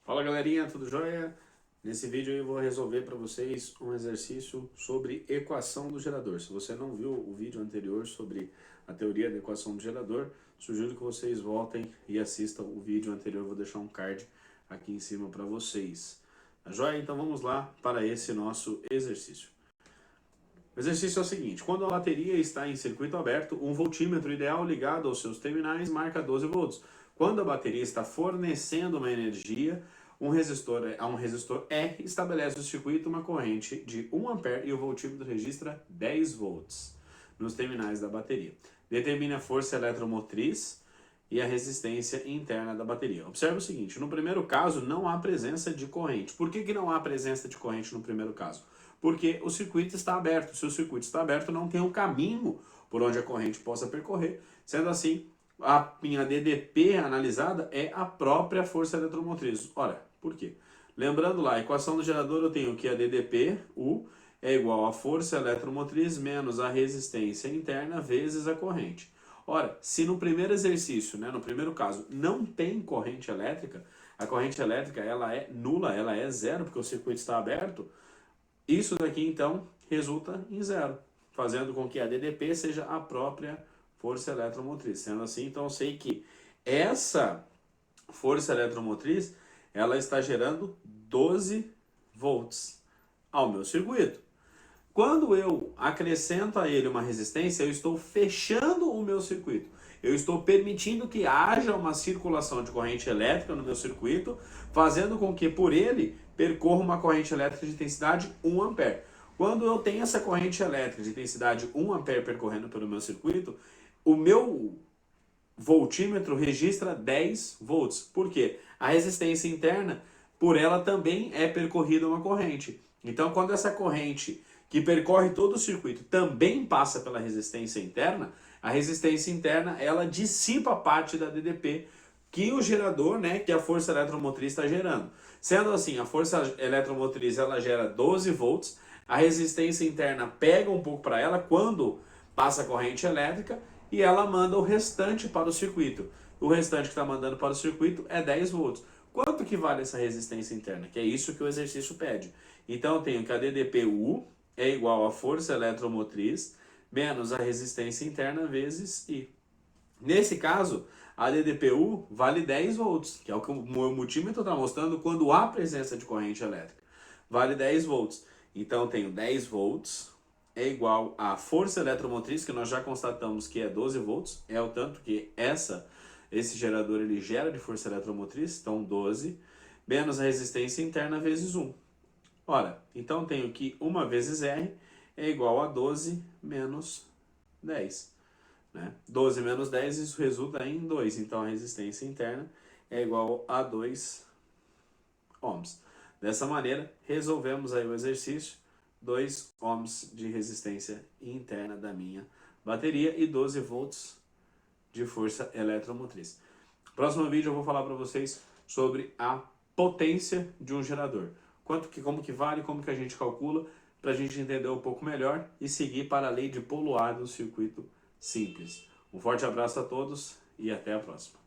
Fala galerinha, tudo jóia? Nesse vídeo eu vou resolver para vocês um exercício sobre equação do gerador. Se você não viu o vídeo anterior sobre a teoria da equação do gerador, sugiro que vocês voltem e assistam o vídeo anterior. Eu vou deixar um card aqui em cima para vocês. Tá jóia? Então vamos lá para esse nosso exercício. O exercício é o seguinte: quando a bateria está em circuito aberto, um voltímetro ideal ligado aos seus terminais marca 12 volts. Quando a bateria está fornecendo uma energia, um resistor R estabelece o circuito uma corrente de 1 A e o voltímetro registra 10 volts nos terminais da bateria. Determine a força eletromotriz e a resistência interna da bateria. Observe o seguinte: no primeiro caso não há presença de corrente. Por que não há presença de corrente no primeiro caso? Porque o circuito está aberto. Se o circuito está aberto, não tem um caminho por onde a corrente possa percorrer. Sendo assim, a minha DDP analisada é a própria força eletromotriz. Ora, por quê? Lembrando lá, a equação do gerador eu tenho que a DDP, U, é igual a força eletromotriz menos a resistência interna vezes a corrente. Ora, se no primeiro exercício, no primeiro caso, não tem corrente elétrica, a corrente elétrica ela é nula, ela é zero, porque o circuito está aberto. Isso daqui, então, resulta em zero, fazendo com que a DDP seja a própria força eletromotriz. Sendo assim, então eu sei que essa força eletromotriz, ela está gerando 12 volts ao meu circuito. Quando eu acrescento a ele uma resistência, eu estou fechando o meu circuito. Eu estou permitindo que haja uma circulação de corrente elétrica no meu circuito, fazendo com que por ele percorra uma corrente elétrica de intensidade 1 A. Quando eu tenho essa corrente elétrica de intensidade 1 A percorrendo pelo meu circuito, o meu voltímetro registra 10 volts. Por quê? A resistência interna, por ela também é percorrida uma corrente. Então, quando essa corrente que percorre todo o circuito também passa pela resistência interna, a resistência interna ela dissipa parte da DDP que o gerador, que a força eletromotriz está gerando. Sendo assim, a força eletromotriz ela gera 12 volts, a resistência interna pega um pouco para ela quando passa a corrente elétrica e ela manda o restante para o circuito. O restante que está mandando para o circuito é 10 volts. Quanto que vale essa resistência interna? Que é isso que o exercício pede. Então eu tenho que a DDP-U é igual a força eletromotriz menos a resistência interna vezes I. Nesse caso, a DDP-U vale 10 volts, que é o que o meu multímetro está mostrando quando há presença de corrente elétrica. Vale 10 volts. Então eu tenho 10 volts é igual a força eletromotriz, que nós já constatamos que é 12 volts, é o tanto que esse gerador ele gera de força eletromotriz, então 12, menos a resistência interna vezes 1. Ora, então tenho que 1 vezes R é igual a 12 menos 10. 12 menos 10, isso resulta em 2. Então a resistência interna é igual a 2 ohms. Dessa maneira, resolvemos aí o exercício. 2 ohms de resistência interna da minha bateria e 12 volts de força eletromotriz. Próximo vídeo eu vou falar para vocês sobre a potência de um gerador. Como que vale, como que a gente calcula, para a gente entender um pouco melhor e seguir para a lei de Poloar do circuito simples. Um forte abraço a todos e até a próxima.